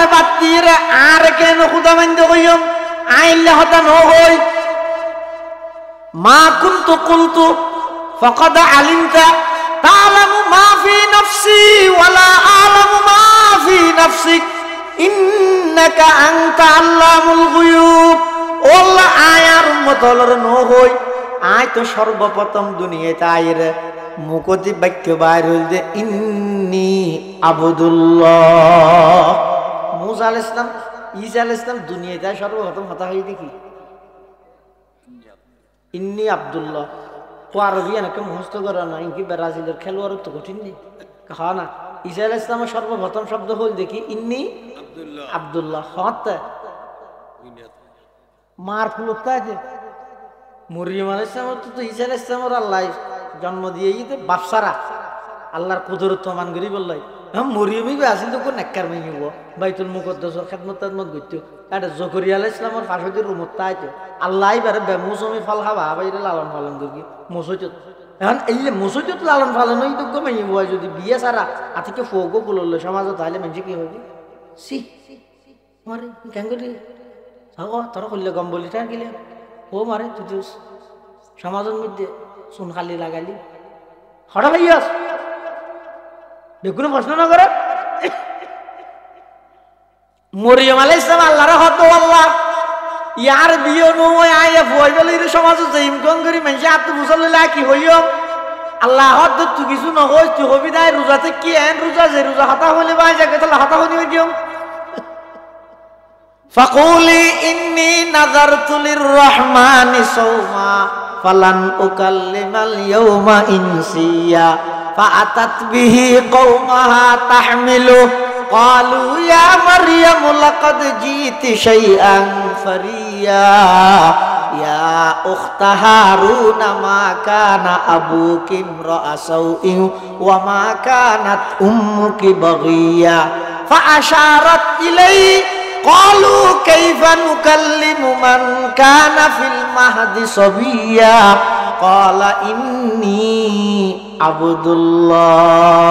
মনে বাতির আর কেন খুদা মাইন্দ কইম আইলে হতা ন হই মা কুনতু কুলতু ফাকাদ আলিমতা তা'লামু মা ফি নাফসি ওয়ালা আ'লামু মা ফি নাফসিক ইন্নাকা আনতা আল্লামুল গুয়ুব। ওল্লা আয়ার উম্মতলর ন হই আয় তো সর্বপ্রথম দুনিয়াতে আইর মুকতি বাক্য বাইর হইল যে ইন্নী আবদুল্লাহ। মুসা আলাইহিস সালাম ঈসা আলাইহিস সালাম দুনিয়াতে সর্বপ্রথম কথা হই দেখি ইন্নী আব্দুল্লাহ। আরবি নাকি মুখস্থ করা না ইনকি ব্রাজিলের খেলোয়াড় তো কঠিন নেই খাওয়া না। ঈসা আলাইহিস সালামের সর্বপ্রথম শব্দ হল দেখি ইন্নী আব্দুল্লাহ। হত মার ফুলতা আছে মরিয়ম আলাইহিস সালাম তো ঈসা আলাইহিস সালামের আল্লাহ জন্ম দিয়ে দিতে বাপসারা আল্লাহর কুদরত মান করি বললাই হ্যাঁ মরিয়মই আসিল তো কোন নেককার মাইব বাইতুল মুকদ্দাসের খেদমত তেদমত করতো। এটা জকরিয়া আলাইহিস সালামের পাশে রুমত তাইতো আল্লাহ এবারে বেমুসমি ফল খাবা বাইরে লালন পালন করি মসজিদ এখন এই যে মসজিদ লালন পালন ওই তো মাইব যদি বিয়ে সারা আতিকে ফোগো বললো সমাজত তাহলে মানুষ কি হবে সি মারে কেন করি তোরা করলে গম বলি তার গেলে ও মারে তুই সমাজের মধ্যে চুন খালি লাগালি হঠাৎ ভাইয়াস দেখুন প্রশ্ন না করে মরিয়ম আলাইহিস সালাম আল্লাহর হত আল্লাহ ইয়ার বিয়ে নয় আয়া ফুয়াই বলে সমাজে জাইম কোন করি মানুষ আত্ম মুসল্লা কি হইও আল্লাহ হত তুই কিছু নহই তুই হবি দাই রোজাতে কি এন রোজা যে রোজা হাতা হলে বাই যাকে তাহলে হাতা হনি কিয়ম ফাকুলি ইন্নী নাযারতু লিররহমানি সাওমা ফালান উকাল্লিমাল ইয়াওমা ইনসিয়া ফাআতাত বিহি কওমাহা তাহমিলু ক্বালু ইয়া মারইয়াম লাকাদ জিতি শাইআন ফারিয়া ইয়া উখতা হারুন মা কানা আবুকি ইমরা'a সাউইন ওয়া মা কানাত উম্মুকি বাগিয়া ফাআশারাত ইলাইহি ক্বালু কাইফা নুকাল্লিমু মান কানা ফিল মাহদি সাবিয়্যা ক্বালা ইন্নী আবদুল্লাহ।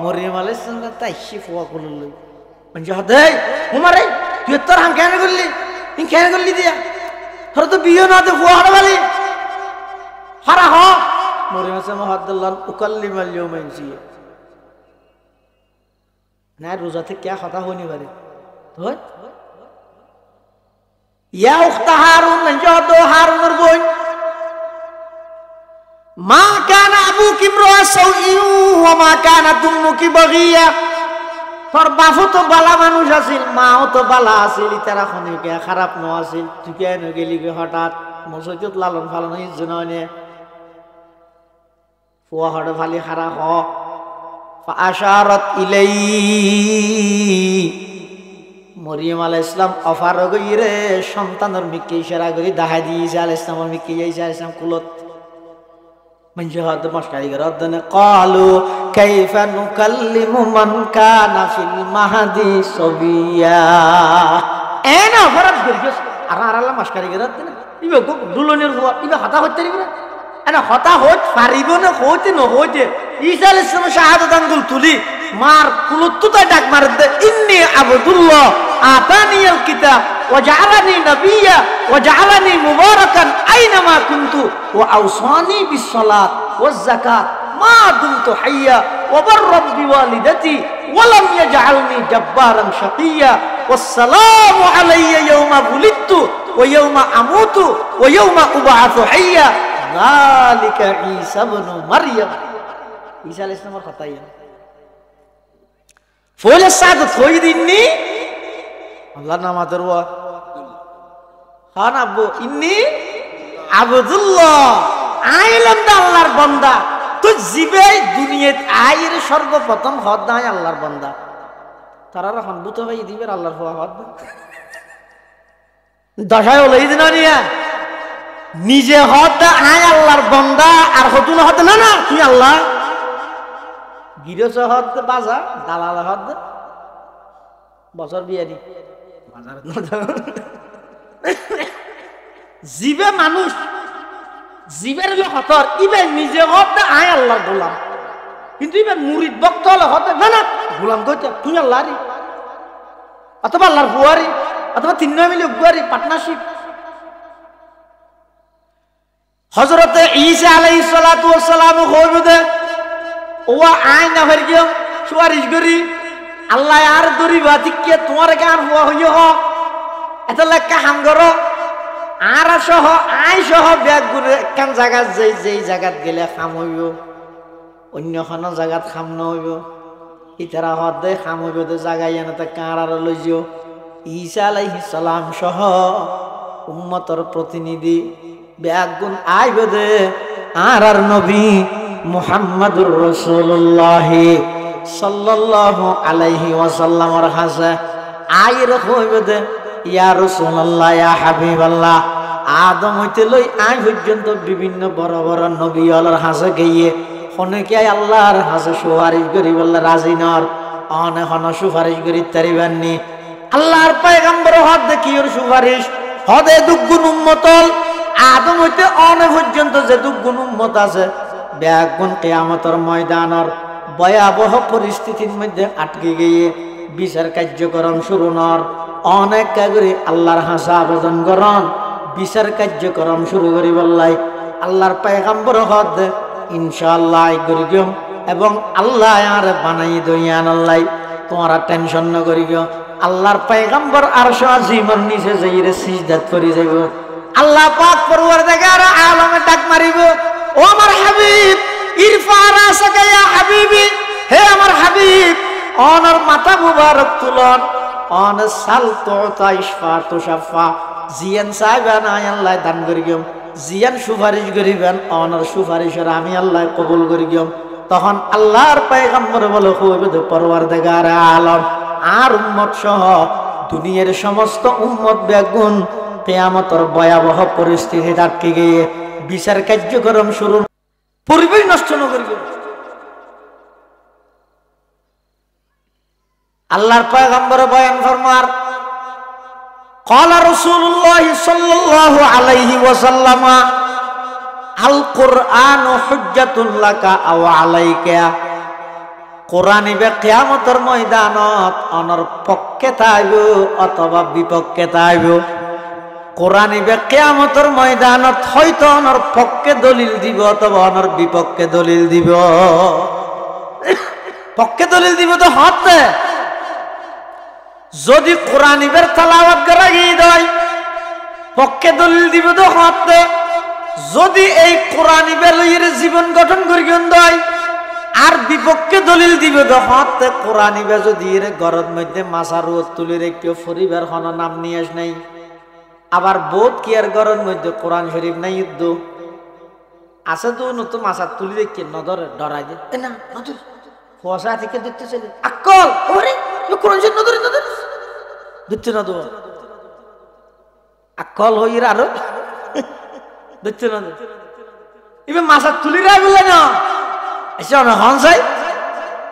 মরিয়ম আলাইহিস সালাম তাইশিফ ওয়া কুল্লু মানে হদে উমারে তুই তোর হাম কেন করলি ইন কেন করলি দিয়া তোর তো বিয়ে না দে ফুয়া হারালি হারা হ মরিয়ম আলাইহিস সালাম আব্দুল্লাহ উকাল্লিমাল ইয়াউমা ইনসিয়া না রোজা থেকে কি কথা হনি পারে তো ইয়া উখতা হারুন মানে হারুনের বোন মা কানা আবুকি ইমরা'a সাউইন ওয়া মা কানাত উম্মুকি বাগিয়া। তোর বাপও তো বালা মানুষ আছিল মাও তো বালা আছিল তারা খনিকে খারাপ ন আছিল তুই কেন গেলি হঠাৎ মসজিদত লালন পালন হইছ জনে ফুয়া হঠাৎ ফালি খারা হ ফাআশারাত ইলাইহি মরিয়ম আলাইহিস সালাম অফার গইরে সন্তানের মিকে ইশারা করি দেখা দিয়েছে আলাইহিস সালামের মিকে ঈসা আলাইহিস সালাম কুলত মানে হদ মশকারি গরদনে ক্বালু কাইফা নুকাল্লিমু মান কানা ফিল মাহদি সাবিয়্যা এনা অফার গইস আর আল্লাহ মশকারি গরদনে ইবে দুলনের হওয়া ইবে হাতা হইতে রিবে এনা হতা হইত পারিব না হইতে ন হইতে ঈসা আলাইহিস সালাম শাহাদাত আঙ্গুল তুলি মার কুলত তাই ডাক মার দে ইন্নী আবদুল্লাহ আতানিয়াল কিতাব ওয়া জাআলানি নাবিয়্যা ওয়া জাআলানি মুবারাকান আইনামা কুনতু ওয়া আওসানি বিস সালাত ওয়াজ যাকাত মা দুমতু হাইয়্যা ওয়া বাররাত বিওয়ালিদাতি ওয়া লাম ইয়াজআলনি জাব্বারান শাকিয়্যা ওয়াসসালামু আলাইয়া ইয়াওমা বুলিদতু ওয়া ইয়াওমা আমুতু ওয়া ইয়াওমা উবআসু হাইয়্যা যালিকা ঈসা ইবনু মারইয়াম। ঈসা আলাইহিস সালামের কথাই ফলে সাদত হই দিননি আল্লাহ নামাদের ওয়া খান আব্বু ইন্নী আবদুল্লাহ আইলাম দা আল্লাহর বান্দা তো জিবে দুনিয়াত আইরে সর্বপ্রথম হদ নাই আল্লাহর বান্দা তারা হনবুত ভাই দিবের আল্লাহর হওয়া হদ দশায় ওলাই দিন নিয়া নিজে হদ আয় আল্লাহর বান্দা আর হতুন হদ না না তুই আল্লাহ গিরস হদ বাজা দালাল হদ বছর বিয়ারি জিবে মানুষ জিবের হতর ইবে নিজে হদ আয় আল্লাহর গোলাম কিন্তু ইবে মুরিদ ভক্ত হলে হতে না না গোলাম কইতে তুই আল্লাহরই অথবা আল্লাহর বুয়ারি অথবা তিন মিলে বুয়ারি পার্টনারশিপ। হযরতে ঈসা আলাইহিস সালাতু ওয়াস সালাম কইবদে ওয়া আয়না হরগিও সুয়ারিশ করি আল্লাহ আর দরিবা তিকে তোমার গান হুয়া হইও হ এটা লেখা হাম করো আর সহ আই সহ ব্যাগ ঘুরে একখান জায়গা যেই জায়গাত গেলে খাম হইব অন্য কোনো জায়গাত খাম নহইব ইতারা হদে খাম হইব তো জায়গায় এনে কাঁড়ার লই যাও। ঈসা আলাইহিস সালাম সহ উম্মতর প্রতিনিধি ব্যাগ গুণ আইব দে আর নবী মুহাম্মাদুর রাসূলুল্লাহ সাল্লাল্লাহু আলাইহি ওয়াসাল্লামর হাসে আইর হইব দে ইয়া রাসূলুল্লাহ ইয়া হাবিবাল্লাহ আদম হইতে লই আই পর্যন্ত বিভিন্ন বড় বড় নবী আল্লাহর হাসে গিয়ে অনেকে আল্লাহর হাসে সুপারিশ করি বললে রাজি নর অনেক সুপারিশ করি তারিবাননি আল্লাহর পয়গম্বর হদ দেখিওর সুপারিশ হদে দুগুণ উম্মতল আদম হইতে অনেক পর্যন্ত যে দুগুণ উম্মত আছে ব্যাগুণ কিয়ামতের ময়দানের ভয়াবহ পরিস্থিতির মধ্যে আটকে গিয়ে বিচার কার্যক্রম শুরু নর অনেক কাগরি আল্লাহর হাসা আবেদন করন বিচার কার্যক্রম শুরু করি বললাই আল্লাহর পয়গম্বর হদ ইনশাআল্লাহ করি গিয়ম এবং আল্লাহ আর বানাই দইয়ান আল্লাহ তোমরা টেনশন ন করি গিও আল্লাহর পয়গম্বর আরশ আজিমের নিচে যাইরে সিজদাত করি যাইব আল্লাহ পাক পরওয়ারদিগার আলমে ডাক মারিব ও আমার হাবিব ইরফা রাসাকা ইয়া হাবিবি হে আমার হাবিব অনর মাথা মুবারক তুলন অন সাল তুতা ইশফা তুশাফা জিয়ান সাহেবান আল্লাহ দান করি গিয়ম জিয়ান সুপারিশ করিবেন অনর সুপারিশের আমি আল্লাহ কবুল করি গিয়ম তখন আল্লাহর পয়গম্বর বলে কইবে পরওয়ারদিগার আলম আর উম্মত সহ দুনিয়ার সমস্ত উম্মত বেগুন কিয়ামতের ভয়াবহ পরিস্থিতি আটকে গিয়ে বিচার কার্যক্রম শুরু পরিবেশ নষ্ট ন করিবে আল্লাহর পয়গম্বর বয়ান ফরমার ক্বালা রাসূলুল্লাহ সাল্লাল্লাহু আলাইহি ওয়াসাল্লাম আল কুরআনু হুজ্জাতুল লাকা আও আলাইকা কোরআন ইবে কিয়ামতের ময়দানত অনর পক্ষে থাইব অথবা বিপক্ষে থাইব কোরআন ইবে কিয়ামতের ময়দানত হয়তো অনর পক্ষে দলিল দিব অথবা অনর বিপক্ষে দলিল দিব পক্ষে দলিল দিব তো হতে যদি কোরআন ইবের তেলাওয়াত করা গিয়ে দেয় পক্ষে দলিল দিব তো হতে যদি এই কোরআন ইবের লইয়ের জীবন গঠন করি গিয়ে দেয় আর বিপক্ষে দলিল দিবে হতে কোরআন ইবে যদি এর গরদ মধ্যে মাসারু তুলি রেখে পরিবার হন নাম নিয়ে আস নাই আবার বোধ কি আর গরদ মধ্যে কোরআন শরীফ নাই যুদ্ধ আছে তো নতুন মাসার তুলি রেখে নজরে ডরাই দে না নজর ফসা থেকে দেখতে চলে আকল ওরে কোরআন শরীফ নজরে নজর দেখতে না তো আকল হইর আরো দেখতে না ইবে মাসার তুলি রাই বলে না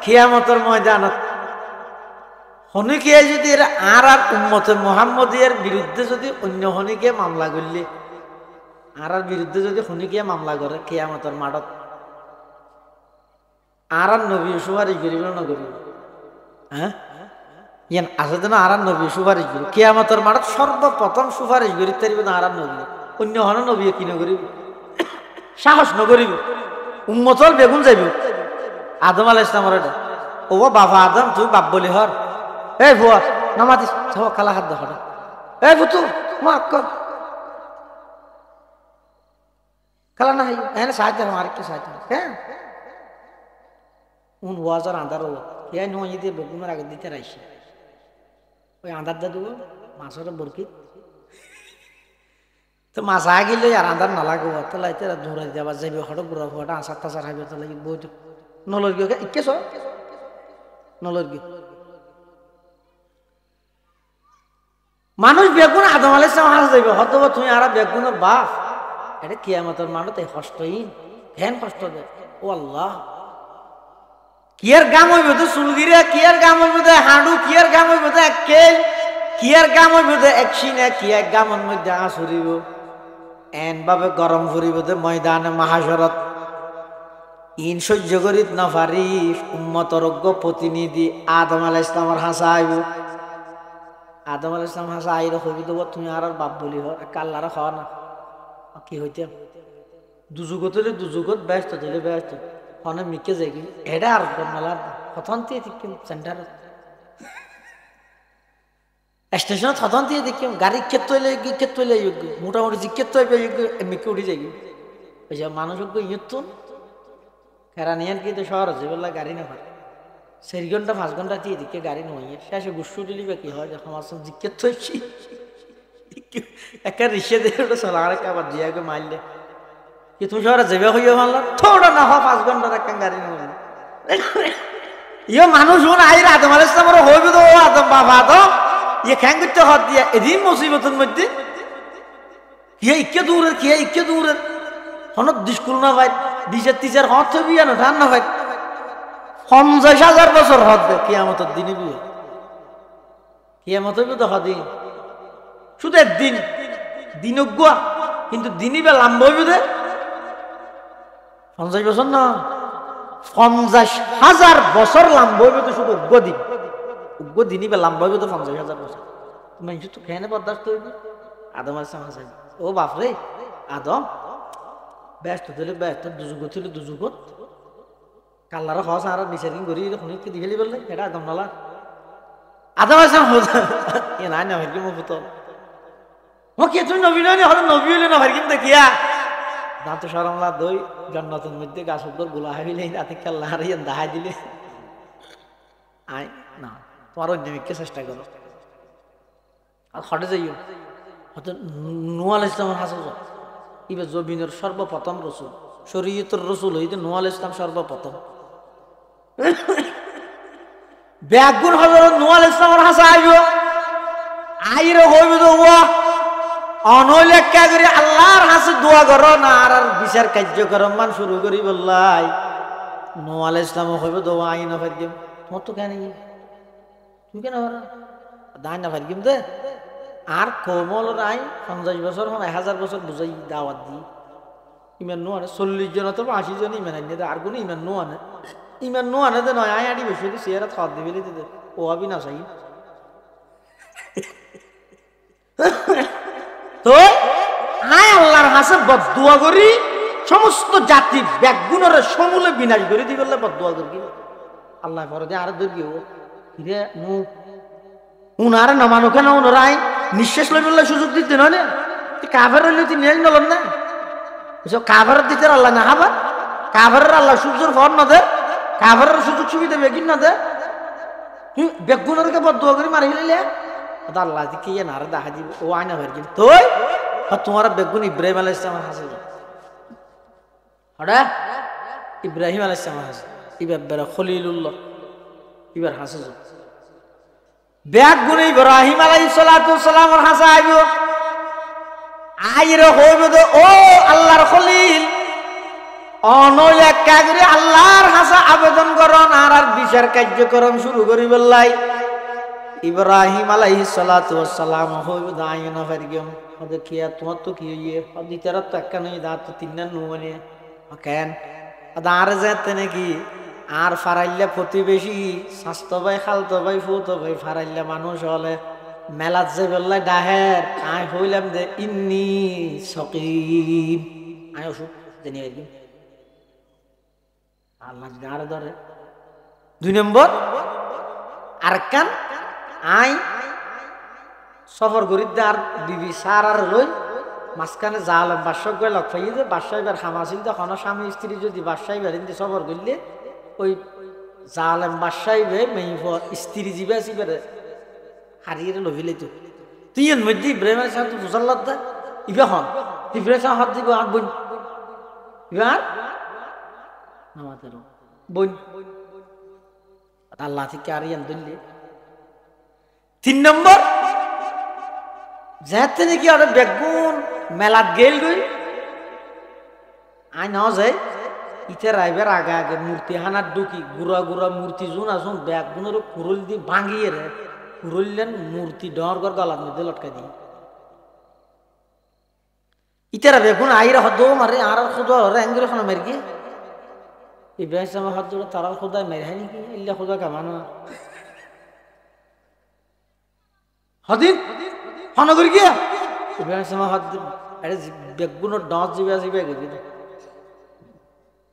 কিয়ামতের ময়দানত হনিকে যদি আর উম্মতে মুহাম্মদিয়ার বিরুদ্ধে যদি অন্য হনিকে মামলা করলে আর বিরুদ্ধে যদি হনিকে মামলা করে কিয়ামতের মাঠত আর নবী সুপারিশ করিব না করিব হ্যাঁ ইয়ান আছে যেন আর নবী সুপারিশ করি কিয়ামতের মাঠত সর্বপ্রথম সুপারিশ করি তারিব না আর নবী অন্য হন নবী কি নকরিব সাহস নকরিব উম্মতল বেগুন যাইব আদম আলাইহিস সালামের এটা ও বাবা আদম তুই বাপ বলি হর এই বুয়া নামাতিস সব কালা হাত ধরে এই বুতু মা কর কালা না এনে সাহায্য আমার কি সাহায্য হ্যাঁ উন ওয়াজার আন্দার ও এই নয় দিয়ে বেগুনের আগে দিতে রাইছে ওই আন্দার দা দেবো মাছের বরকি তো মাছ আগিলে আর আন্দার না লাগবো তো লাইতে দৌড়াই যাবার যাইবে হঠাৎ বুড়া হঠাৎ আসার টাসার হাইবে তো লাগি বই নলর গিয়ে ইকে সব নলর গিয়ে মানুষ বেগুন আদম আলাইহিস সালাম হাস যাইবে হয়তো তুমি আর বেগুনের বাপ এটা কিয়ামতের মানুষ এই কষ্টহীন ঘেন কষ্ট দেয় ও আল্লাহ কিয়ার গাম হইবে তো চুলগিরে কিয়ার গাম হইবে তো হাঁডু কিয়ার গাম হইবে তো এক কেল কিয়ার গাম হইবে তো এক সিনে কিয়ার গামের মধ্যে আঁচুরিব এন ভাবে গরম ফুরিব তো ময়দানে মাহাশরত ইন সহ্য করিত না পারি উম্মতরজ্ঞ প্রতিনিধি আদম আলাইহিস সালামের হাসা আইব আদম আলাইহিস সালাম হাসা আইরে হবি দেব তুমি আর বাপ বলি হ কাল্লারা খাওয়া না কি হইতে দুজুগত দুজুগত ব্যস্ত দিলে ব্যস্ত হনে মিকে যাই কি এটা আর মেলার প্রথম দিয়ে দেখিম সেন্টার স্টেশন প্রথম দিয়ে দেখিম গাড়ি ক্ষেত্র মোটামুটি যে ক্ষেত্র মিকে উঠে যাই ওই যে মানুষ ইয়ত কেরানিয়ান কিন্তু শহর আছে বললা গাড়ি না পারে 4 ঘন্টা 5 ঘন্টা দিয়ে দিকে গাড়ি নইয়ে শেষে গুসু দিলি বা কি হয় যখন আমার সঙ্গে জিজ্ঞেস হয়েছি একটা রিসে দিয়ে ওটা চলা আর আবার দিয়ে আগে মারলে কি তুমি শহরে যাবে হইয়া মারলাম থোড়া না হয় 5 ঘন্টার একটা গাড়ি নইলে ইয়ে মানুষ শুন আইর আদম আলাইহিস সালামের হইবে তো আদম বাবা আদম ইয়ে খ্যাং করতে হাত দিয়ে এদিন মুসিবতের মধ্যে ইকে দূরের হনত স্কুল না ভাই বিশের টিচার হত তো বিয়া না ধান না ভাই 50,000 বছর হদ দে কিয়ামতের দিনে বিয়ে কিয়ামতের তো হদিন শুধু একদিন দিনজ্ঞা কিন্তু দিনই বা লাম্ব হইবে দে 50 বছর না 50,000 বছর লাম্ব হইবে তো শুধু উগ্র দিনই বা লাম্ব হইবে তো 50,000 বছর মানুষ তো খেয়ে বরদাস্ত হইবে আদম আলাইহিস সালাম ও বাপরে আদম ব্যস্ত দিলে ব্যস্ত দুজুগত ছিল দুজুগত কাল্লারা হস আর বিচারিং করি শুনি কি দিঘেলি বললে এটা আদম নালা আদম আলাইহিস সালাম এ নাই না ভাই মো পুত ও কে তুই নবী নয় হলো নবী হইলে না ভাই কিন্তু কিয়া দাঁত শরমলা দই জান্নাতের মধ্যে গাছ উপর গোলা হইলে রাতে কাল্লা আর ইয়ান দাহাই দিলে আই না তোমার অন্যমিককে চেষ্টা করো আর হটে যাইও হয়তো নূহ আলাইহিস সালামের হাসল ইবে জমিনের সর্বপ্রথম রসুল শরীয়তের রসুল হইতে নূহ আলাইহিস সালাম সর্বপ্রথম ব্যাগুন হযরত নূহ আলাইহিস সালামের হাসা আইবো আইরে হইবে তো ওয়া অনইলে কে করে আল্লাহর হাসে দোয়া করো না আর বিচার কার্যক্রম মান শুরু করি বললাই নূহ আলাইহিস সালাম হইবে দোয়া আইনা ফারগিম তোমার তো কেন তুই কেন দাই না ফারগিম দে আর কোমল নাই 50 বছর 1000 বছর বুঝাই দাওয়াত দি ইমান নো আনে 40 জন অথবা 80 জন ইমান আনে আর কোন ইমান নো আনে তো নয় আড়ি বেশি চেয়ারা খাওয়া দিবি দিতে ও আবি না চাই তো আয় আল্লাহর হাসে বদদুয়া করি সমস্ত জাতি ব্যাগুণের সমূলে বিনাশ করে দি বললে বদদুয়া করি আল্লাহ পরে দিয়ে আর দূর গিয়ে ফিরে নু উনারে নামানো কেন উনারাই নিঃশ্বাস লই বললে সুযোগ দিতে নয় না কাভার হইলে তুই নিয়ে নলেন না কাভারের দিতে আল্লাহ না হাবা কাভারের আল্লাহ সূর্যের ফর না দে কাভারের সুযোগ সুবিধা বেগিন না দে তুই বেগুনেরকে বদদুয়া করে মারি ফেলিলে আল্লাহ কি না আর দেখা দিব ও আয়না হয়ে গেল তুই তোমার বেগুন ইব্রাহিম আলাইহিস সালাম হাসে হঠাৎ ইব্রাহিম আলাইহিস সালাম হাসে এবার খলিলুল্লাহ এবার হাসে বেগুন ইব্রাহিম আলাইহিস সালামের হাসা আইব আইরে হইব তো ও আল্লাহর খলিল অনইলে কাগরে আল্লাহর হাসা আবেদন করন আর বিচার কার্যক্রম শুরু করি বললাই ইব্রাহিম আলাইহিস সালাম হইব দাইনা ফারগম ওদে কিয়া তোমার তো কি হইয়ে দিতারা তো একটা নই দাঁত তো তিন না নুনে কেন আর যেতে নাকি আর ফারাইল্লা প্রতিবেশী স্বাস্থ্য ভাই খালতো ভাই ফুতো ভাই ফারাইল্লা মানুষ হলে মেলাত যে বললাই ডাহের আই হইলাম দে ইন্নি সকিম আই অসুখ জানি একদিন আল্লাহ গাড়ে ধরে 2 নম্বর আরেকখান আই সফর করি আর বিবি সার আর লই মাঝখানে জালাম বাদশাহ গিয়ে লক পাইয়ে যে বাদশাহ এবার খামাছিল তখন স্বামী স্ত্রী যদি বাদশাহ বেরিয়ে সফর করলে ওই জালাম বাদশাহ মেয়ে স্ত্রী জিবে আসি বেড়ে হারিয়ে লভিলে তো তুই এর মধ্যে ইব্রাহিমের সাথে মুসাল্লাত দা ইবে হন ইব্রাহিম সাহেব হাত দিব আর বোন ইবার আমাদের বোন আল্লাহ থেকে আর ইয়ান দিল্লি 3 নম্বর যেতে নাকি আর বেগুন মেলাত গেল গই আই নাও যায় ইতে রাইবার আগে আগে মূর্তি হানার ঢুকি গুড়া গুড়া মূর্তি জুন আসুন বেগুনের কুরুল দিয়ে ভাঙিয়ে রে কুরুললেন মূর্তি ডর গর গলার মধ্যে লটকা দিয়ে ইতারা বেগুন আইরা হদ মারে আর খুদা রেঙ্গেল খানা মেরে গিয়ে ইব্রাহিম সাহেব হাত ধরে তারা খুদা মেরে হয় নাকি ইল্লা খুদা কামানো হদিন হনগরি গিয়া ইব্রাহিম ইসলাম হদিন আরে বেগুনের ডস জিবে আছে ইবে গেছে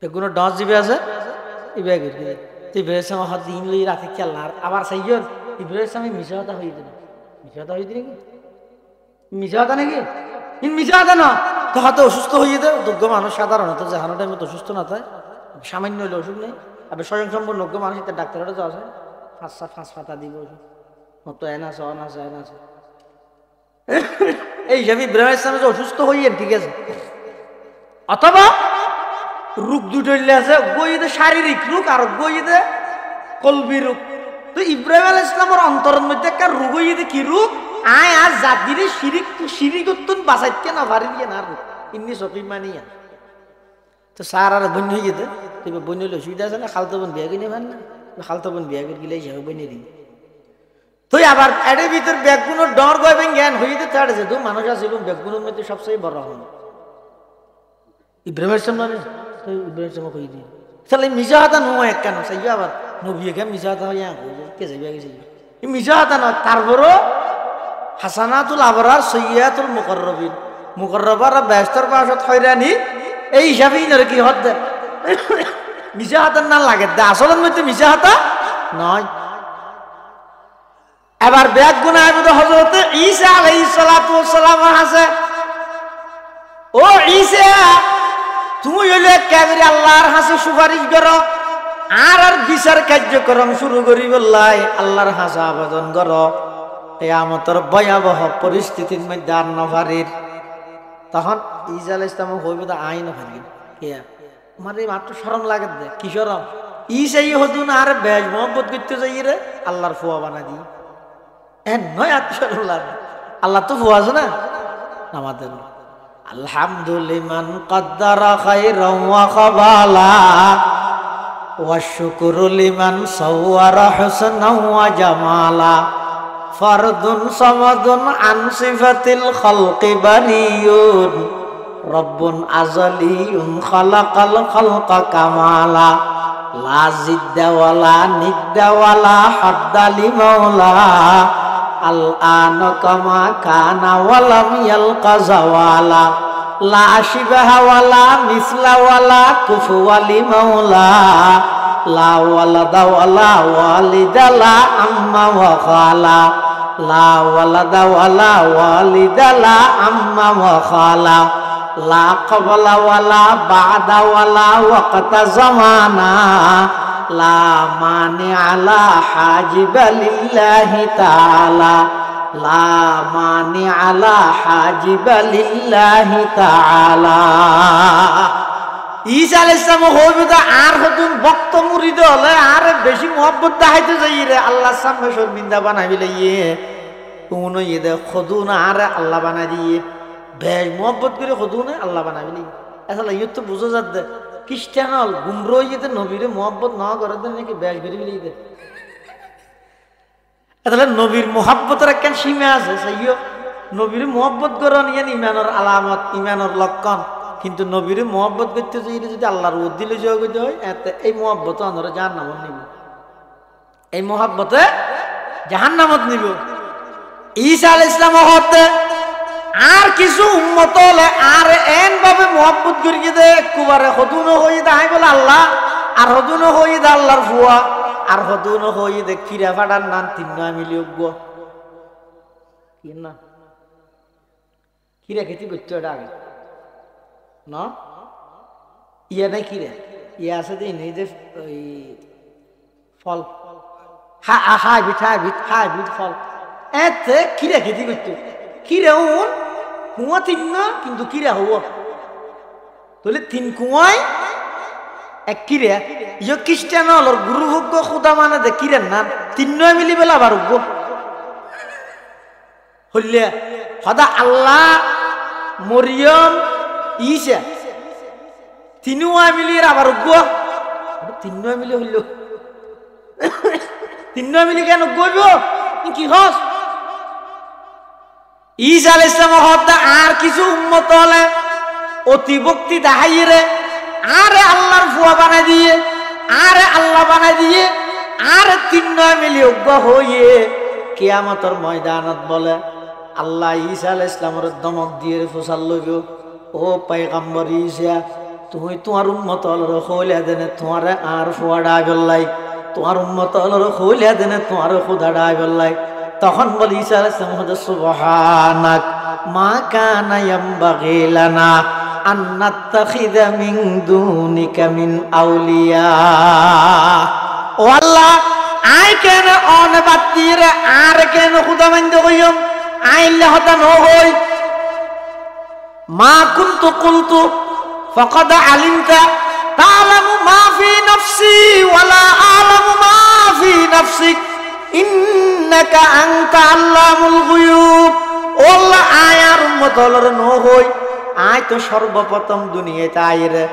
বেগুনের ডস জিবে আছে ইবে গেছে ইব্রাহিম ইসলাম হদিন লই রাতে খেলার আবার সাইয়র ইব্রাহিম ইসলাম মিশা কথা হই দিন মিশা কথা হই দিন কি মিশা কথা নাকি মিশা কথা না তো হয়তো অসুস্থ হয়ে যায় যোগ্য মানুষ সাধারণত জাহানো টাইমে তো অসুস্থ না থাকে সামান্য হইলে অসুখ নেই আবার স্বয়ংসম্পূর্ণ যোগ্য মানুষ তার ডাক্তারটা যাওয়া যায় ফাঁস পাতা দিব ওষুধ মতো এন আছে এই হিসাবে ইব্রাহিম ইসলাম অসুস্থ হইয়েন ঠিক আছে অথবা রোগ দুটো আছে গইতে শারীরিক রোগ আর গইতে কলবি রোগ তো ইব্রাহিম আলাইহিস সালামের অন্তরের মধ্যে একটা রোগ হইতে কি রোগ আয় আর জাতিরে শিরিকতুন বাঁচাইতে না পারি দিয়ে না রোগ ইন্নি সফি মানিয়া তো সার আর বন্য হয়ে যেতে তবে বন্য হলে অসুবিধা আছে না খালতো বোন বিয়া কিনে পান না খালতো বোন বিয়া করে গেলে হিসাবে বন্য দিই তুই আবার এর ভিতর ব্যাগগুলোর ডর গয়বেন জ্ঞান হইতে ছাড়ে যে তুই মানুষ আছে এবং ব্যাগগুলোর মধ্যে সবচেয়ে বড় হন ইব্রাহিম ইসলাম মানে ইব্রাহিম ইসলাম কই দিই তাহলে মিশা হাতা নো এক কেন সেই আবার নবীকে মিশা হাতা হইয়া কে যাইবা গেছে এই মিশা হাতা নয় তারপরও হাসানাতুল আবরার সৈয়াতুল মুকররবার ব্যস্তর পাশত হয়রানি এই হিসাবে ইনারে কি হত দে মিশা হাতার না লাগে দে আসলের মধ্যে মিশা হাতা নয় এবার ব্যাগ গুনাহ হযরত ঈসা আলাইহিস সালাতু ওয়াস সালাম আছে ও ঈসা তুমি হইলে কেবরে আল্লাহর কাছে সুপারিশ করো আর বিচার কার্যক্রম শুরু করি বললাই আল্লাহর কাছে আবেদন করো কিয়ামতের ভয়াবহ পরিস্থিতির মধ্যে আর নফারির তখন ঈসা আলাইহিস সালাম হইবে তো আইন হইবে কিয়া মানে মাত্র শরম লাগে দে কি শরম ঈসাই হদুন আর বেশ মোহাম্মত করতে যাই রে আল্লাহর ফুয়া বানা দি নয় আত্মীয় আল্লাহ তো ফুয়াজ না আমাদের আলহামদুলিমান কদ্দারা খায়রান ওয়া খাবালা ওয়া শুকরু লিমান সাওয়ারা হুসনান ওয়া জামালা ফারদুন সামাদুন আন সিফাতিল খালকি বারিয়ুন রব্বুন আযালিয়ুন খালাকাল খালকা কামালা লা জিদ্দা ওয়ালা নিদ্দা ওয়ালা হাদ্দালি মাওলা আল আন কামা কানা ওয়ালাম ইয়ালকা জাওয়ালা লা শিবাহা ওয়ালা মিসলা ওয়ালা কুফওয়ালি মাওলা লা ওয়ালাদা ওয়ালা ওয়ালিদা লা আম্মা ওয়া খালা লা ওয়ালাদা ওয়ালা ওয়ালিদা লা আম্মা ওয়া খালা লা ক্বাবলা ওয়ালা বা'দা ওয়ালা ওয়াক্তা জামানা লা মানি আলা হাজিবা লিল্লাহি তাআলা লা মানি আলা হাজিবা লিল্লাহি তাআলা ঈসা আলাইহিস সালাম হইবে তো আর হতুন ভক্ত মুরিদ হলে আর বেশি মোহাব্বত দেখাইতে যাই রে আল্লাহর সামনে শর্মিন্দা বানাবি লইয়ে কোন ইদে খদুন আর আল্লাহ বানাই দিয়ে বেশ মোহাব্বত করে খদুন আল্লাহ বানাবি লই আসলে ইয়ত তো বুঝা যাচ্ছে খ্রিস্টান হল গুমরো ইয়েতে নবীরে মোহাব্বত না করার জন্য নাকি ব্যাস বেরিয়ে বেরিয়ে তাহলে নবীর মোহাব্বতের একটা সীমা আছে সেইও নবীর মোহাব্বত করেন ইয়ান ইমানের আলামত ইমানের লক্ষণ কিন্তু নবীর মোহাব্বত করতে চাইলে যদি আল্লাহর উদ্দিলে যোগ হইতে হয় এতে এই মোহাব্বত আমরা জাহান্নামত নিব এই মোহাব্বতে জাহান্নামত নিব ঈসা আলাইহিস সালাম হতে আর কিছু উম্মত হলে আর এন ভাবে মোহাব্বত করি দে কুবারে হদুনো হই দাই বলে আল্লাহ আর হদুনো হই দা আল্লাহর ফুয়া আর হদুনো হই দে কিরা ফাটার নাম তিন নয় মিলিয়োগ্য কি না কিরা খেতে করতে এটা আগে না ইয়া নাই কিরা ইয়া আছে যে নেই যে ওই ফল হাইব্রিড ফল এতে কিরা খেতে করতে কিরা উন কুয়া তিন না কিন্তু কিরা হব তাহলে তিন কুয়ায় এক কিরা ইয়ে খ্রিস্টান হল গুরু ভোগ্য খুদা মানে দে কিরেন না তিন নয় মিলি বেলা আবার হইলে সদা আল্লাহ মরিয়ম ঈসা তিনুয়া মিলিয়ে আবার তিন নয় মিলি হইল তিন নয় মিলি কেন গইব কি হস ঈসা আলাইহিস সালাম হতে আর কিছু উম্মত হলে অতিভক্তি দেখাইয়ে রে আরে আল্লাহর ফুয়া বানাই দিয়ে আরে আল্লাহ বানাই দিয়ে আরে তিন নয় মিলি অজ্ঞ হইয়ে কিয়ামতের ময়দানত বলে আল্লাহ ঈসা আলাইহিস সালামের দমক দিয়ে ফসাল লইব, ও পয়গম্বর ঈসা তুমি তোমার উম্মত হলর খোলা দেনে তোমারে আর ফুয়াডা গল্লাই, তোমার উম্মত হলর খোলা দেনে তোমার খুদাডা গল্লাই। তখন বলি ঈসা আলাইহিস সালাম সুবহানাক মা কানা ইয়ামবাগি লানা আন নাত্তাখিযা মিন দুনিকা মিন আউলিয়া। ও আল্লাহ আই কেন অন বাতিরে আর কেন খুদা মাইন্দ কইম আইলে হতা ন হই। মা কুনতু কুলতু ফাকাদ আলিমতা তা'লামু মা ফি নাফসি ওয়ালা আ'লামু মা ফি নাফসিক ইন্নাকা আনতা আল্লামুল গুয়ুব। ও আল্লাহ আয় আর উম্মত হলর ন হই, আয় তো সর্বপ্রথম দুনিয়াতে আইরে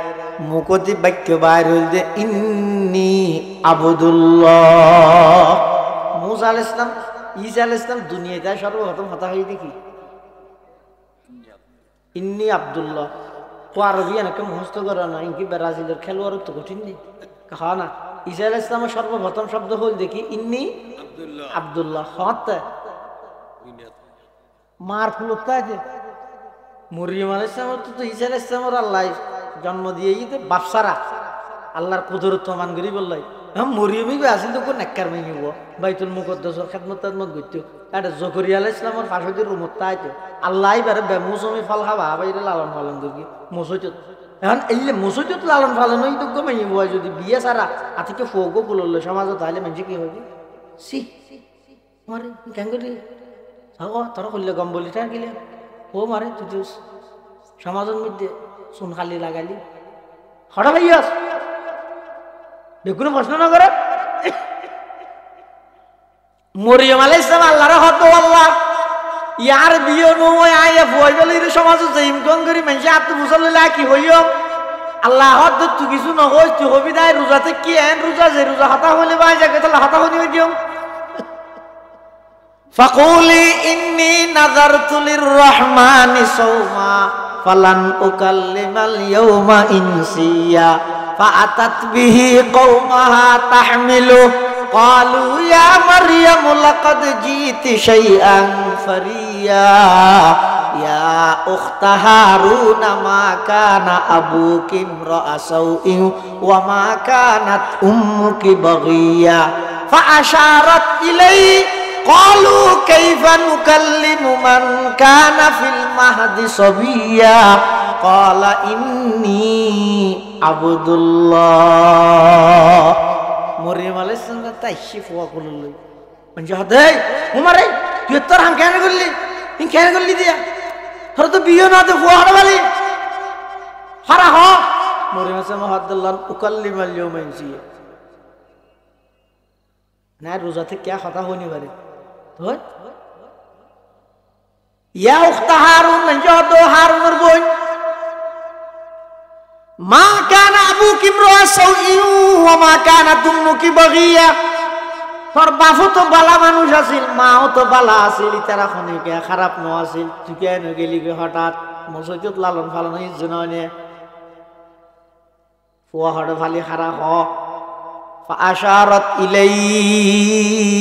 মুকতি বাক্য বাইর হইল যে ইন্নী আবদুল্লাহ। মুসা আলাইহিস সালাম ঈসা আলাইহিস সালাম দুনিয়াতে সর্বপ্রথম কথা হই দেখি ইন্নী আব্দুল্লাহ। আরবি এনেকে মুখস্থ করা না, ইনকি ব্রাজিলের খেলোয়াড় তো কঠিন নেই খাওয়া না। ঈসা আলাইহিস সালামের সর্বপ্রথম শব্দ হল দেখি ইন্নী আব্দুল্লাহ। হত মার ফুলতা আছে মরিয়ম আলাইহিস সালাম তো ঈসা আলাইহিস সালামের আল্লাহ জন্ম দিয়ে বাপসারা আল্লাহর কুদরত মান করি বললাই। হ্যাঁ মরিয়মই আসিল তো কোন নেককার মাইব বাইতুল মুকদ্দাসের খেদমত তেদমত করতো। এটা জকরিয়া আলাইহিস সালামের পাশে রুমত তাইতো আল্লাহ এবারে বেমুসমি ফল খাবা বাইরে লালন পালন করি মসজিদ। এখন এই মসজিদ লালন পালন হই তো মাইব যদি বিয়ে সারা আতিকে ফোগো বললো সমাজত তাহলে মানুষ কি হবে সি মারে কেন করি তোরা করলে গম বলি তা গেলে ও মারে তুই তো সমাজের মধ্যে চুন খালি লাগালি হঠাৎ ভাইয়াস বেগুনো প্রশ্ন না করে। মরিয়ম আলাইহিস সালাম আল্লাহর হত আল্লাহ ইয়ার বিয়ে নয় আয়া ফুয়াই বলে সমাজ জাইম কোন করি মানুষ আত্ম মুসল্লা কি হইও আল্লাহ হত তুই কিছু নহই তুই হবি দাই রোজাতে কি এন রোজা যে রোজা হাতা হলে বাই যাকে তাহলে হাতা হনি দিও। ফাকুলি ইন্নী নাযারতু লির-রাহমানি সাওমা ফালান উকাল্লিমাল ইয়াওমা ইনসিয়া ফাআতাত বিহি কওমাহা তাহমিলু ক্বালু ইয়া মারইয়ামু লাকাদ জিতি শাইআন ফারিয়া ইয়া উখতা হারুন মা কানা আবুকি ইমরা'a সাউইন ওয়া মা কানাত উম্মুকি বাগিয়া ফাআশারাত ইলাইহি ক্বালু কাইফা নুকাল্লিমু মান কানা ফিল মাহদি সাবিয়্যা ক্বালা ইন্নী আবদুল্লাহ। মরিয়ম আলাইহিস সালাম তাইশি ফুয়া করল মানে হদে উমারে তুই তোর হাম কেন করলি ইন কেন করলি দিয়া তোর তো বিয়ে না দে ফুয়া হড়বালি হারা হ। মরিয়ম আলাইহিস সালাম হাদাল্লাহ উকাল্লিমাল ইয়াউমা ইনসিয়া না রোজাতে কি কথা হনি পারে তো ইয়া উখতা হারুন মানে হদো হারুনের বোন মা কানা আবুকি ইমরা'a সাউইন ওয়া মা কানাত উম্মুকি বাগিয়া। তোর বাপও তো বালা মানুষ আছিল মাও তো বালা আছিল তারা খনিকে খারাপ ন আছিল তুই কেন গেলি হঠাৎ মসজিদত লালন পালন হই জননে ফুয়া হড় ভালি খারা হ। ফাআশারাত ইলাইহি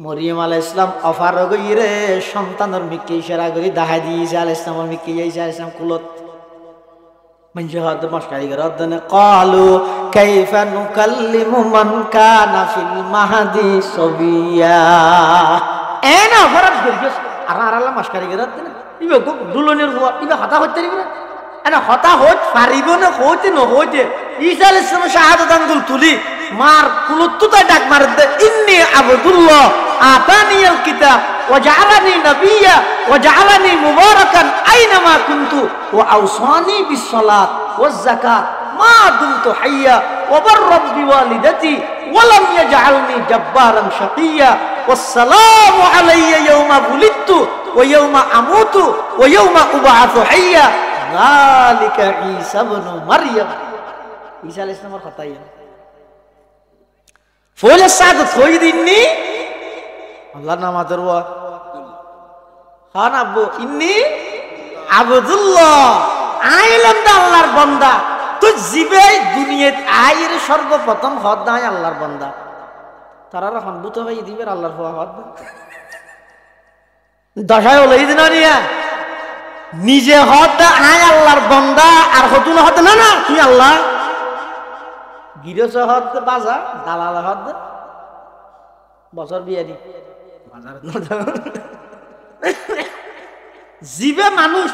মরিয়ম আলাইহিস সালাম অফার গইরে সন্তানের মিকে ইশারা করি দেখা দিয়েছে আলাইহিস সালামের মিকে ঈসা আলাইহিস সালাম কুলত মানে হদ মশকারি গরদনে ক্বালু কাইফা নুকাল্লিমু মান কানা ফিল মাহদি সাবিয়্যা। এনা ফরাত গরিস আর আল্লাহ মশকারি গরদনে ইবে দুলনের হুয়া ইবে কথা হইতে রিবে এনা কথা হইত পারিব না হইতে ন হইতে ঈসা আলাইহিস সালাম শাহাদাত আঙ্গুল তুলি মার কুলত তাই ডাক মার দে ইন্নী আবদুল্লাহ আতানিয়াল কিতাব ওয়া জাআলানি নাবিয়্যা ওয়া জাআলানি মুবারাকান আইনামা কুনতু ওয়া আওসানি বিস সালাত ওয়াজ যাকাত মা দুমতু হাইয়্যা ওয়া বাররাত বিওয়ালিদাতি ওয়া লাম ইয়াজআলনি জাব্বারান শাকিয়্যা ওয়াসসালামু আলাইয়া ইয়াওমা বুলিদতু ওয়া ইয়াওমা আমুতু ওয়া ইয়াওমা উবআতু হাইয়্যা যালিকা ঈসা ইবনু মারইয়াম। ঈসা আলাইহিস সালামের কথাই ফলে সাদত হই দিননি আল্লাহ নামাদের ওয়া খান আব্বু ইন্নী আবদুল্লাহ আইলাম দা আল্লাহর বান্দা তো জিবে দুনিয়াত আইরে সর্বপ্রথম হদ নাই আল্লাহর বান্দা তারা এখন বুতো ভাই দিবের আল্লাহর হওয়া হদ দশায় হলো এই দিন নিয়া নিজে হদ আয় আল্লাহর বন্দা আর হতুন হদ না না তুই আল্লাহ গিরস হদ বাজা দালাল হদ বছর বিয়ারি জীবে মানুষ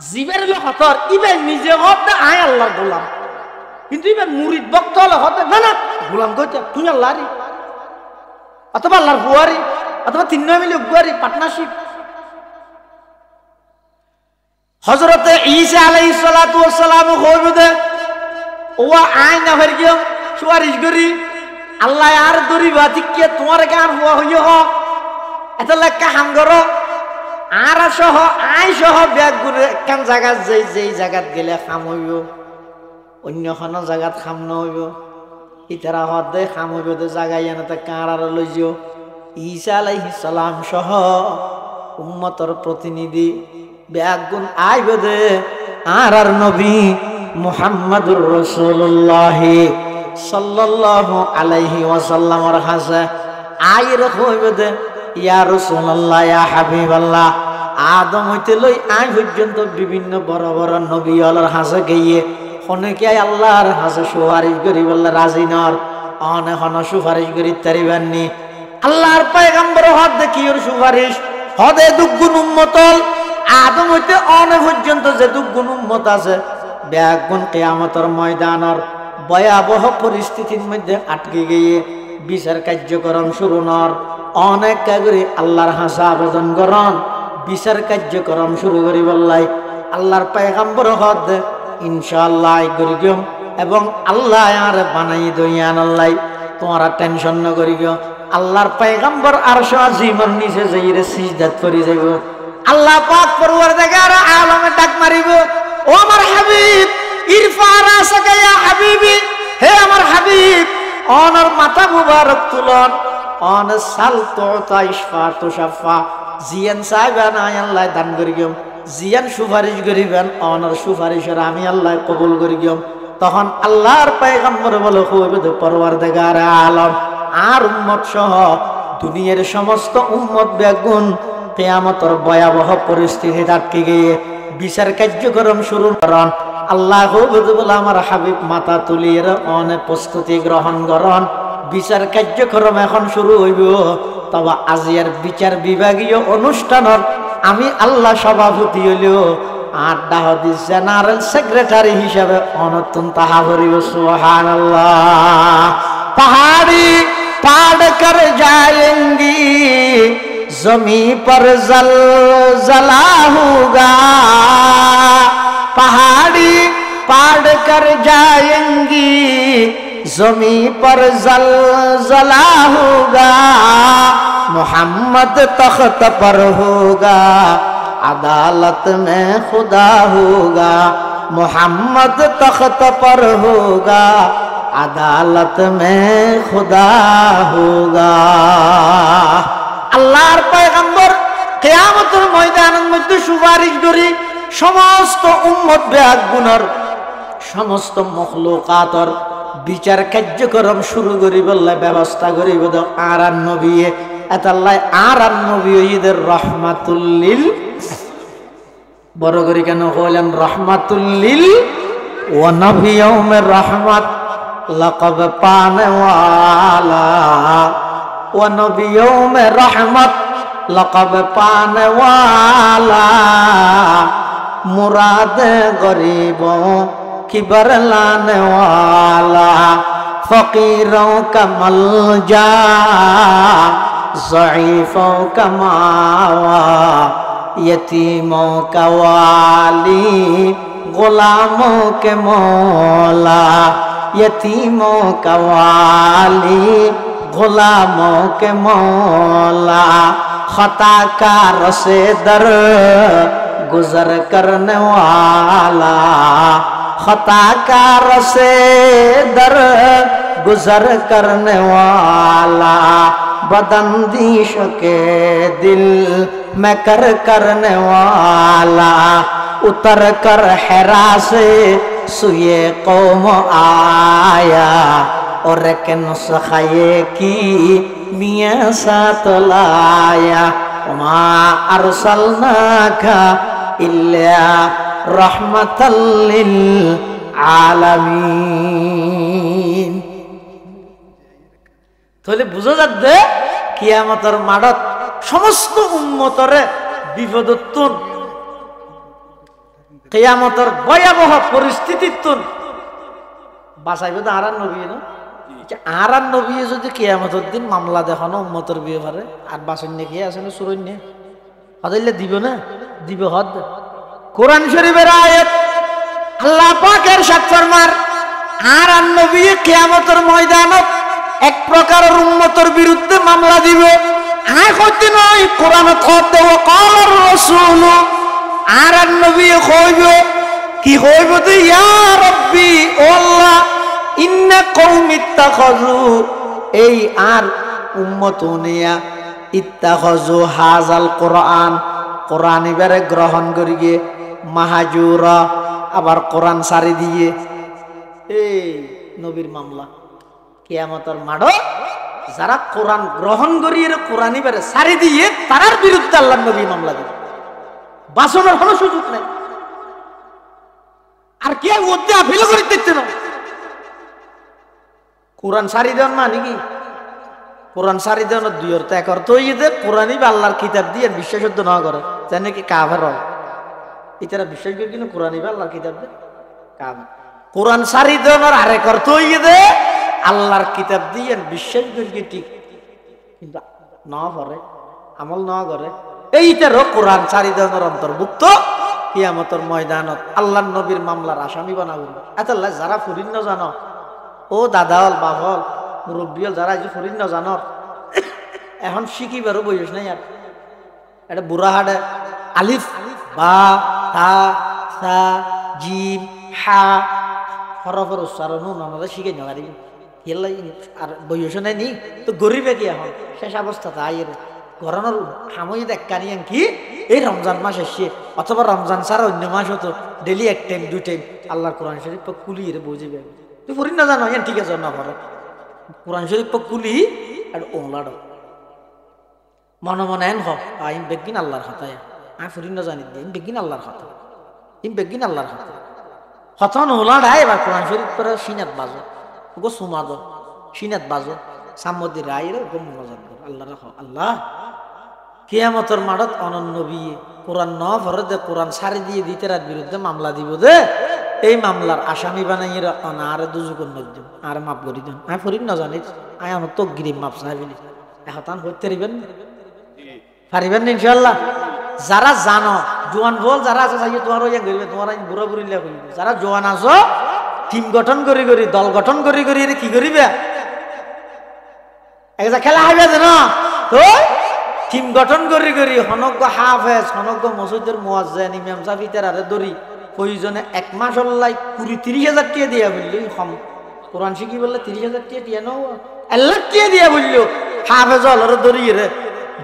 জীবের হতর ইবেন নিজে হদ আয় আল্লাহর গোলাম কিন্তু ইবেন মুরিদ ভক্ত হলে হদ না না গোলাম কইতে তুই আল্লাহরই অথবা আল্লাহর বুয়ারি অথবা তিন মিলে বুয়ারি পার্টনারশিপ হযরতে ঈসা আলাইহিস সালাতু ওয়াস সালাম কইবে ও আয় না হর গিয়ে সুয়ারিশ করি আল্লাহ আর দরিবা ঠিককে তোমার গান হওয়া হইয় হ এটা লেখা হাম করো আর সহ আই সহ ব্যাগ ঘুরে একখান জায়গা যেই জায়গাত গেলে খাম হইব অন্য কোনো জায়গাত খাম নহইব ইতারা হদে খাম হইব তো জায়গায় এনে কার আর লই যাও ঈসা আলাইহিস সালাম সহ উম্মতর প্রতিনিধি ব্যাগ গুণ আইব দে আর নবী মুহাম্মাদুর রাসূলুল্লাহ সাল্লাল্লাহু আলাইহি ওয়াসাল্লামের হাসে আইর হইব দে ইয়া রাসূলুল্লাহ ইয়া হাবিবাল্লাহ আদম হইতে লই আই পর্যন্ত বিভিন্ন বড় বড় নবী আল্লাহর হাসে গিয়ে অনেকে আল্লাহর হাসে সুপারিশ করি বললে রাজি নর অনেক সুপারিশ করি তারিবাননি আল্লাহর পয়গম্বর হদ দেখিওর সুপারিশ হদে দুগুণ উম্মতল আদম হইতে অনেক পর্যন্ত যে দুগুণ উম্মত আছে ব্যাগুণ কিয়ামতের ময়দানের ভয়াবহ পরিস্থিতির মধ্যে আটকে গিয়ে বিচার কার্যক্রম শুরু নর অনেক কাগরি আল্লাহর হাসা আবেদন করন বিচার কার্যক্রম শুরু করি বললাই আল্লাহর পয়গম্বর হদ ইনশাআল্লাহ করি গিয়ম এবং আল্লাহ আর বানাই দইয়ান আল্লাহ তোমরা টেনশন ন করি গিয় আল্লাহর পয়গম্বর আরশ আজিমের নিচে যাইরে সিজদাত করি যাইব আল্লাহ পাক পরওয়ারদিগার আলমে ডাক মারিব ও আমার হাবিব ইরফা রাসাকা ইয়া হাবিবি হে আমার হাবিব অনর মাথা মুবারক তুলন অন সাল তো ইশফা তো শাফা জিয়ান সাহেবান আল্লাহ দান করি গিয়ম জিয়ান সুপারিশ করিবেন অনর সুপারিশের আমি আল্লাহ কবুল করি গিয়ম তখন আল্লাহর পয়গম্বর বলে কইবে পরওয়ারদিগার আলম আর উম্মত সহ দুনিয়ার সমস্ত উম্মত বেগুন কিয়ামতের ভয়াবহ পরিস্থিতি আটকে গিয়ে বিচার কার্যক্রম শুরু করেন আল্লাহ বলে আমার হাবিব মাথা তুলিয়ে অনেক প্রস্তুতি গ্রহণ করেন বিচার কার্যক্রম এখন শুরু হইব তবে আজিয়ার বিচার বিভাগীয় অনুষ্ঠানের আমি আল্লাহ সভাপতি হইলেও আর দাহদি জেনারেল সেক্রেটারি হিসাবে অনতুন তাহা করিব সুবহানাল্লাহ पहाड़ी पाड़ कर जाएंगी जमी पर जलजला होगा पहाड़ी पाड़ कर जाएंगी जमी पर जलजला होगा मोहम्मद तख्त पर होगा अदालत में खुदा होगा मोहम्मद तख्त पर होगा আদালত মে খুদা হোগা আল্লাহর পয়গম্বর কিয়ামতের ময়দানের মধ্যে সুপারিশ করি সমস্ত উম্মত বেগুনার সমস্ত মখলুকাতর বিচার কার্যক্রম শুরু করি বললে ব্যবস্থা করি বদ আর নবী এতাল্লাহ আর নবী ঈদের রহমাতুল্লিল বড় করি কেন কইলেন রহমাতুল্লিল ওয়া নবিয়ুমের রহমত लक़ब पाने वाला व नबियों में रहमत लक़ब पाने वाला मुराद गरीबों की बरलाने वाला फ़कीरों का मलजा ज़ईफ़ों का मावा यतीमों का वाली गुलामों के मौला यतीमों का वाली गुलामों के मौला खताकार से दर गुजर करने वाला खताकार से दर गुजर करने वाला बदंदीश के दिल में करने वाला उतर कर हेरा से सुये कौम आया और केन सखाए की मिया सातलाया मा अरसलनाका इल्ला रहमाताल लिल आलामीन। তাহলে বুঝা যাচ্ছে কিয়ামতের মাঠত সমস্ত উম্মতরে বিপদত্তুন কিয়ামতের ভয়াবহ পরিস্থিতিত্তুন বাঁচাইবে তো আরান নবী না। আরান নবী যদি কিয়ামতের দিন মামলা দেখানো উম্মতের ব্যাপারে আর বাঁচন্য কি আছে না সুরন্য হদাইলে দিব না দিব হদ। কোরআন শরীফের আয়াত আল্লাহ পাকের সাথ ফরমার আরান নবী কিয়ামতের ময়দানত এক প্রকারের উম্মতের বিরুদ্ধে মামলা দিবে। আর কইতে নয় কোরআনে থতে ও কওলার রাসূল আর নবী কইব কি কইব যে ইয়া রাব্বি ও আল্লাহ ইন্না কওমি ইত্তাখাযু এই আর উম্মতুনিয়া ইত্তাখাযু হাযাল কোরআন কোরআন এবারে গ্রহণ করিয়ে মাহাজুরা আবার কোরআন সারি দিয়ে এই নবীর মামলা কিয়ামতের মাঠে যারা কোরআন গ্রহণ করিয়ে কোরআন এবারে সারি দিয়ে তার বিরুদ্ধে আল্লাহ নবী মামলা দিবে। বাঁচানোর কোনো সুযোগ নাই। আর কে ওতে আপিল করে দিচ্ছে না কোরআন সারি দেওয়ার মানে কি? কোরআন সারি দেওয়ার দুই অর্থ। এক অর্থ হইয়ে যে কোরআনই বা আল্লাহর কিতাব দিয়ে বিশ্বাসযোগ্য না করে জানে কি কাফের হয় এটারা বিশ্বাস করে কিনা কোরআনই বা আল্লাহর কিতাব দিয়ে কাফের। কোরআন সারি দেওয়ার আরেক অর্থ হইয়ে যে আল্লাহর কিতাব দিয়ে বিশ্বাস করি ঠিক কিন্তু না করে আমল না করে এইটারও কোরআন সারি দেওয়ার অন্তর্ভুক্ত। কিয়ামতের ময়দানত আল্লাহর নবীর মামলার আসামি বানাবো। এতলা যারা ফুরিন না জানো ও দাদাল বাবল মুরব্বিয়ল যারা যে ফুরিন না জানো এখন শিখিবারও বয়স নাই। আর এটা বুড়া হাডে আলিফ বা তা সা জিম হা হরফের উচ্চারণও ননদে শিখে নেওয়া দিবি আর বয়স নাই নি তো গরিবে কি এখন শেষ অবস্থাতে আইয়ের গরমের হামই দেখানি কি এই রমজান মাস এসে অথবা রমজান ছাড়া অন্য মাস হতো ডেলি এক টাইম দুই টাইম আল্লাহর কোরআন শরীফ কুলিয়ে বুঝিবে। তুই ফুরিন না জানো ঠিক আছে না করো কোরআন শরীফ কুলি আর ওলাড মনে মনে এন হোক ইম বেগিন আল্লাহর হাতায় আমি ফুরিন না জানি ইম বেগিন আল্লাহর হাতে ইম বেগিন আল্লাহর হাতে হতন ওলাড আয় এবার কোরআন শরীফ করে সিনাত বাজো গো সুমাদ সিনাত বাজো সামদি রায়ের গো মনোজাত আল্লাহ রাখো আল্লাহ কিয়ামতের মাঠত অনন্য বিয়ে কোরআন ন ভরে দে কোরআন সারি দিয়ে দিতে রাত বিরুদ্ধে মামলা দিব দে এই মামলার আসামি বানাই আরে দুজুকর নদ আর মাপ করি দেন আমি ফরিন না জানি আই আমার তো গিরিম মাপ চাইবি এখন হইতে পারিবেন ইনশাল্লাহ। যারা জানো জোয়ান বল যারা আছে চাই তোমার ইয়ে করবে তোমার বুড়া বুড়িলে করবে। যারা জোয়ান আছো টিম গঠন করি করি দল গঠন করি করি কি করিবে একটা খেলা হবে যে না তো টিম গঠন করি করি হনজ্ঞ হাফেজ হনজ্ঞ মসজিদের মুয়াজ্জিন ইমাম সাফিতার আরে দরি প্রয়োজনে এক মাস হল্লাই 20-30,000 টাকা দিয়া বললি কম কোরআন শিখি বললে 30,000 টাকা দিয়া নাও আল্লাহ টাকা দিয়া বললো হাফেজ হলরে দরি রে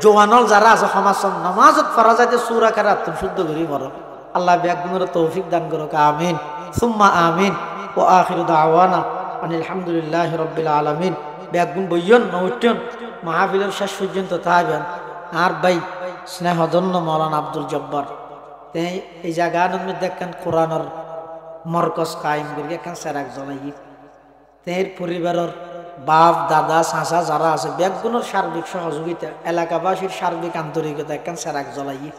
জোয়ানল যারা আছে সমাজ নামাজত ফরাজাতে সূরা কারাত তুমি শুদ্ধ করি পড়ো। আল্লাহ ব্যাগুনের তৌফিক দান করো আমিন সুম্মা আমিন ও আখিরু দাওয়ানা আনিল হামদুলিল্লাহি রাব্বিল আলামিন। ব্যাগুন বইয়ন নৌটন মাহফিলের শেষ পর্যন্ত তাইবেন আর ভাই স্নেহধন্য মৌলানা আব্দুল জব্বার এই জায়গার মধ্যে দেখেন কোরআনের মরকজ কায়েম করি এখন সেরাক জ্বলাই তের পরিবারের বাপ দাদা চাচা যারা আছে ব্যাগুনের সার্বিক সহযোগিতা এলাকাবাসীর সার্বিক আন্তরিকতা এখন সেরাক জ্বলাই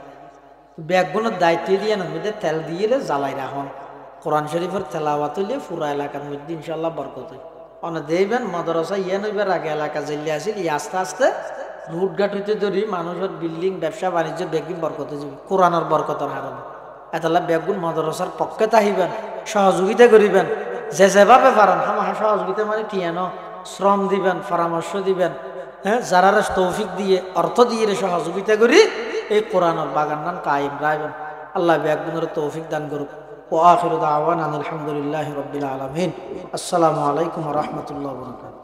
ব্যাগুনের দায়িত্ব দিয়ে মধ্যে তেল দিয়ে জ্বালাই রাখুন কোরআন শরীফের তেলাওয়াত হইলে পুরা এলাকার মধ্যে ইনশাল্লাহ বরকত অনেক দেখবেন মাদ্রাসা ইয়ে নইবার আগে এলাকা জেলে আসিল আস্তে আস্তে রুটঘাট হইতে ধরি মানুষের বিল্ডিং ব্যবসা বাণিজ্য বেগিন বরকতে যাবে কোরআনের বরকতের হারণে। এতলা বেগুন মাদ্রাসার পক্ষে তাহিবেন সহযোগিতা করিবেন যে যেভাবে পারেন আমার সহযোগিতা মানে টিয়ানো শ্রম দিবেন পরামর্শ দিবেন হ্যাঁ যারা তৌফিক দিয়ে অর্থ দিয়ে সহযোগিতা করি এই কোরআনের বাগান নাম কায়েম রাখবেন। আল্লাহ বেগুনের তৌফিক দান করুক। ও আখিরু দাওয়ানা আলহামদুলিল্লাহি রাব্বিল আলামিন। আসসালামু আলাইকুম ওয়া রাহমাতুল্লাহি ওয়া বারাকাতুহু।